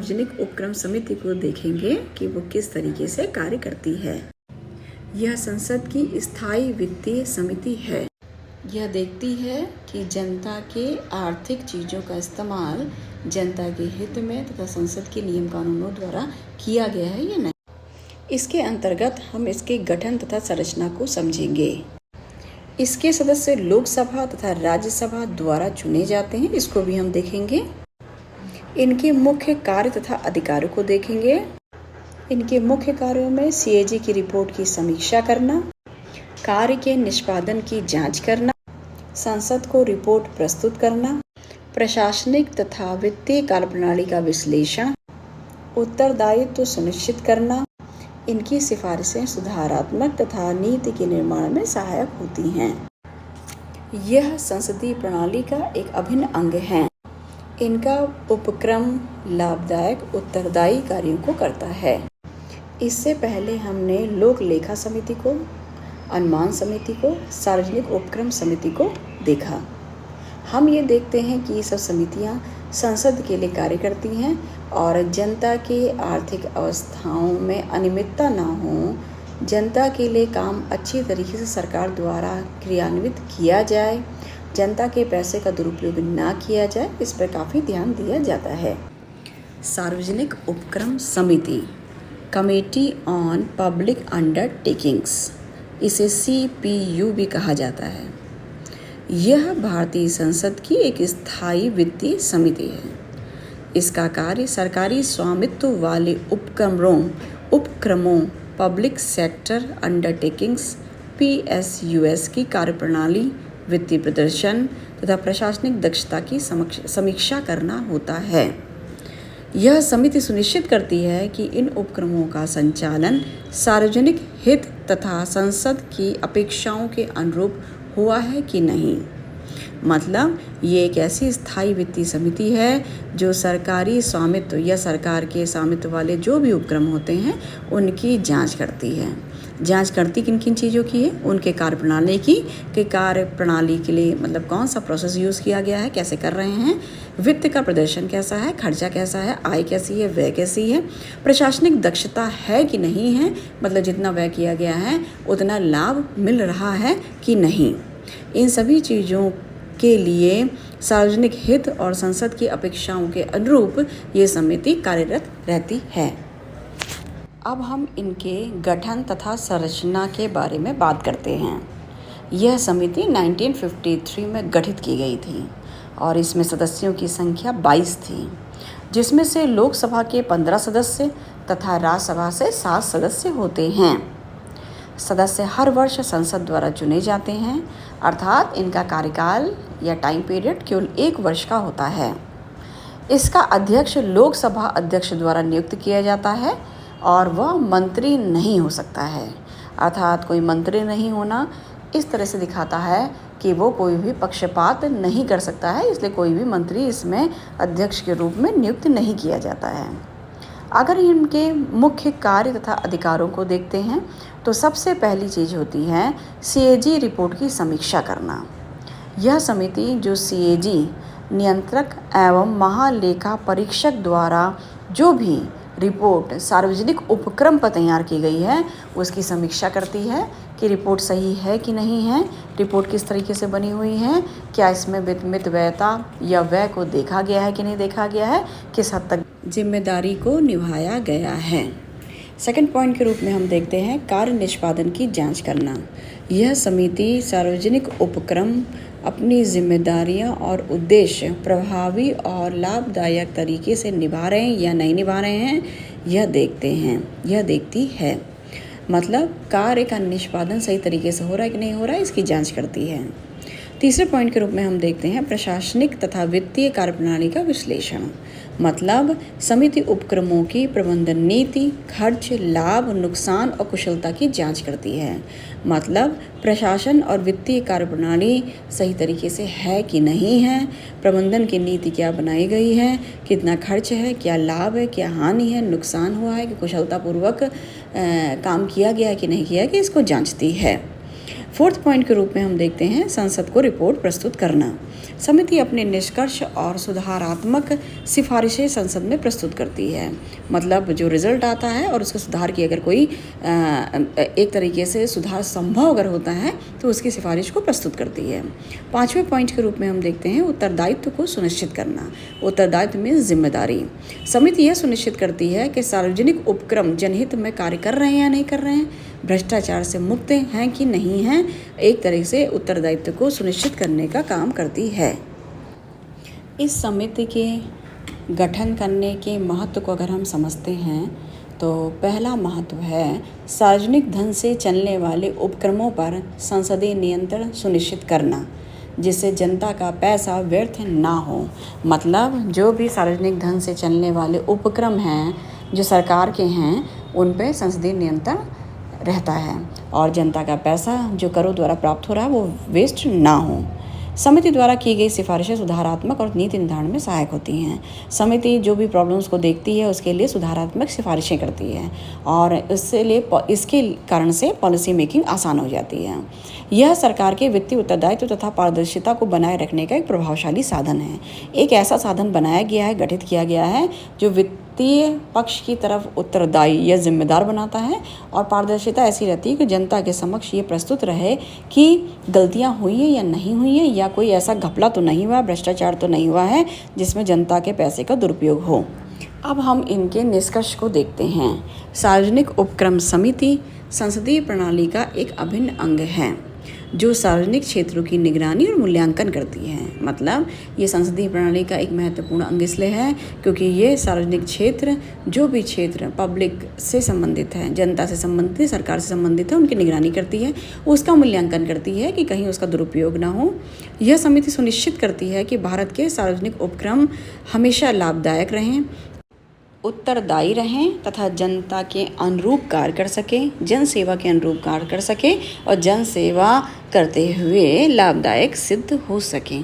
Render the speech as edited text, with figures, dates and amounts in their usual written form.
सार्वजनिक उपक्रम समिति को देखेंगे कि वो किस तरीके से कार्य करती है। यह संसद की स्थायी वित्तीय समिति है। यह देखती है कि जनता के आर्थिक चीज़ों का इस्तेमाल जनता के हित में तथा संसद के नियम कानूनों द्वारा किया गया है या नहीं। इसके अंतर्गत हम इसके गठन तथा संरचना को समझेंगे। इसके सदस्य लोकसभा तथा राज्यसभा द्वारा चुने जाते हैं, इसको भी हम देखेंगे। इनके मुख्य कार्य तथा अधिकारों को देखेंगे। इनके मुख्य कार्यों में सीएजी की रिपोर्ट की समीक्षा करना, कार्य के निष्पादन की जांच करना, संसद को रिपोर्ट प्रस्तुत करना, प्रशासनिक तथा वित्तीय कार्यप्रणाली का विश्लेषण, उत्तरदायित्व सुनिश्चित करना। इनकी सिफारिशें सुधारात्मक तथा नीति के निर्माण में सहायक होती हैं। यह संसदीय प्रणाली का एक अभिन्न अंग है। इनका उपक्रम लाभदायक उत्तरदायी कार्यों को करता है। इससे पहले हमने लोक लेखा समिति को, अनुमान समिति को, सार्वजनिक उपक्रम समिति को देखा। हम ये देखते हैं कि ये सब समितियाँ संसद के लिए कार्य करती हैं और जनता की आर्थिक अवस्थाओं में अनियमितता ना हो, जनता के लिए काम अच्छी तरीके से सरकार द्वारा क्रियान्वित किया जाए, जनता के पैसे का दुरुपयोग ना किया जाए, इस पर काफ़ी ध्यान दिया जाता है। सार्वजनिक उपक्रम समिति, कमेटी ऑन पब्लिक अंडरटेकिंग्स, इसे CPU भी कहा जाता है। यह भारतीय संसद की एक स्थायी वित्तीय समिति है। इसका कार्य सरकारी स्वामित्व वाले उपक्रमों पब्लिक सेक्टर अंडरटेकिंग्स PSUs की कार्यप्रणाली, वित्तीय प्रदर्शन तथा प्रशासनिक दक्षता की समीक्षा करना होता है। यह समिति सुनिश्चित करती है कि इन उपक्रमों का संचालन सार्वजनिक हित तथा संसद की अपेक्षाओं के अनुरूप हुआ है कि नहीं। मतलब ये एक ऐसी स्थायी वित्तीय समिति है जो सरकारी स्वामित्व या सरकार के स्वामित्व वाले जो भी उपक्रम होते हैं उनकी जांच करती है। जांच करती किन किन चीज़ों की है, उनके कार्यप्रणाली की, कि कार्यप्रणाली के लिए मतलब कौन सा प्रोसेस यूज़ किया गया है, कैसे कर रहे हैं, वित्त का प्रदर्शन कैसा है, खर्चा कैसा है, आय कैसी है, व्यय कैसी है, प्रशासनिक दक्षता है कि नहीं है, मतलब जितना व्यय किया गया है उतना लाभ मिल रहा है कि नहीं। इन सभी चीज़ों के लिए सार्वजनिक हित और संसद की अपेक्षाओं के अनुरूप ये समिति कार्यरत रहती है। अब हम इनके गठन तथा संरचना के बारे में बात करते हैं। यह समिति 1953 में गठित की गई थी और इसमें सदस्यों की संख्या 22 थी, जिसमें से लोकसभा के 15 सदस्य तथा राज्यसभा से 7 सदस्य होते हैं। सदस्य हर वर्ष संसद द्वारा चुने जाते हैं, अर्थात इनका कार्यकाल या टाइम पीरियड केवल 1 वर्ष का होता है। इसका अध्यक्ष लोकसभा अध्यक्ष द्वारा नियुक्त किया जाता है और वह मंत्री नहीं हो सकता है। अर्थात कोई मंत्री नहीं होना इस तरह से दिखाता है कि वो कोई भी पक्षपात नहीं कर सकता है, इसलिए कोई भी मंत्री इसमें अध्यक्ष के रूप में नियुक्त नहीं किया जाता है। अगर इनके मुख्य कार्य तथा अधिकारों को देखते हैं तो सबसे पहली चीज़ होती है CAG रिपोर्ट की समीक्षा करना। यह समिति जो CAG नियंत्रक एवं महालेखा परीक्षक द्वारा जो भी रिपोर्ट सार्वजनिक उपक्रम पर तैयार की गई है उसकी समीक्षा करती है कि रिपोर्ट सही है कि नहीं है, रिपोर्ट किस तरीके से बनी हुई है, क्या इसमें मितव्ययता या व्यय को देखा गया है कि नहीं देखा गया है, किस हद तक जिम्मेदारी को निभाया गया है। सेकंड पॉइंट के रूप में हम देखते हैं कार्य निष्पादन की जांच करना। यह समिति सार्वजनिक उपक्रम अपनी जिम्मेदारियां और उद्देश्य प्रभावी और लाभदायक तरीके से निभा रहे हैं या नहीं निभा रहे हैं, यह देखती है। मतलब कार्य का निष्पादन सही तरीके से हो रहा है कि नहीं हो रहा है, इसकी जांच करती है। तीसरे पॉइंट के रूप में हम देखते हैं प्रशासनिक तथा वित्तीय कार्यप्रणाली का विश्लेषण। मतलब समिति उपक्रमों की प्रबंधन नीति, खर्च, लाभ, नुकसान और कुशलता की जांच करती है। मतलब प्रशासन और वित्तीय कार्यप्रणाली सही तरीके से है कि नहीं है, प्रबंधन की नीति क्या बनाई गई है, कितना खर्च है, क्या लाभ है, क्या हानि है, नुकसान हुआ है कि कुशलतापूर्वक काम किया गया है कि नहीं किया है, कि इसको जांचती है। 4th पॉइंट के रूप में हम देखते हैं संसद को रिपोर्ट प्रस्तुत करना। समिति अपने निष्कर्ष और सुधारात्मक सिफारिशें संसद में प्रस्तुत करती है। मतलब जो रिजल्ट आता है और उसके सुधार की अगर कोई एक तरीके से सुधार संभव अगर होता है तो उसकी सिफारिश को प्रस्तुत करती है। 5वें पॉइंट के रूप में हम देखते हैं उत्तरदायित्व को सुनिश्चित करना। उत्तरदायित्व में जिम्मेदारी। समिति यह सुनिश्चित करती है कि सार्वजनिक उपक्रम जनहित में कार्य कर रहे हैं या नहीं कर रहे हैं, भ्रष्टाचार से मुक्त हैं कि नहीं हैं, एक तरह से उत्तरदायित्व को सुनिश्चित करने का काम करती है। इस समिति के गठन करने के महत्व को अगर हम समझते हैं तो पहला महत्व है सार्वजनिक धन से चलने वाले उपक्रमों पर संसदीय नियंत्रण सुनिश्चित करना, जिससे जनता का पैसा व्यर्थ ना हो। मतलब जो भी सार्वजनिक धन से चलने वाले उपक्रम हैं जो सरकार के हैं उन पे संसदीय नियंत्रण रहता है और जनता का पैसा जो करों द्वारा प्राप्त हो रहा है वो वेस्ट ना हो। समिति द्वारा की गई सिफारिशें सुधारात्मक और नीति निर्धारण में सहायक होती हैं। समिति जो भी प्रॉब्लम्स को देखती है उसके लिए सुधारात्मक सिफारिशें करती है और इसके कारण से पॉलिसी मेकिंग आसान हो जाती है। यह सरकार के वित्तीय उत्तरदायित्व तथा पारदर्शिता को बनाए रखने का एक प्रभावशाली साधन है। एक ऐसा साधन बनाया गया है, गठित किया गया है जो वित्तीय पक्ष की तरफ उत्तरदायी या जिम्मेदार बनाता है और पारदर्शिता ऐसी रहती है कि जनता के समक्ष ये प्रस्तुत रहे कि गलतियां हुई हैं या नहीं हुई हैं या कोई ऐसा घपला तो नहीं हुआ, भ्रष्टाचार तो नहीं हुआ है जिसमें जनता के पैसे का दुरुपयोग हो। अब हम इनके निष्कर्ष को देखते हैं। सार्वजनिक उपक्रम समिति संसदीय प्रणाली का एक अभिन्न अंग है जो सार्वजनिक क्षेत्रों की निगरानी और मूल्यांकन करती है। मतलब ये संसदीय प्रणाली का एक महत्वपूर्ण अंग इसलिए है क्योंकि ये सार्वजनिक क्षेत्र जो भी क्षेत्र पब्लिक से संबंधित है, जनता से संबंधित है, सरकार से संबंधित है, उनकी निगरानी करती है, उसका मूल्यांकन करती है कि कहीं उसका दुरुपयोग ना हो। यह समिति सुनिश्चित करती है कि भारत के सार्वजनिक उपक्रम हमेशा लाभदायक रहें, उत्तरदायी रहें तथा जनता के अनुरूप कार्य कर सकें, जन सेवा के अनुरूप कार्य कर सकें और जन सेवा करते हुए लाभदायक सिद्ध हो सकें।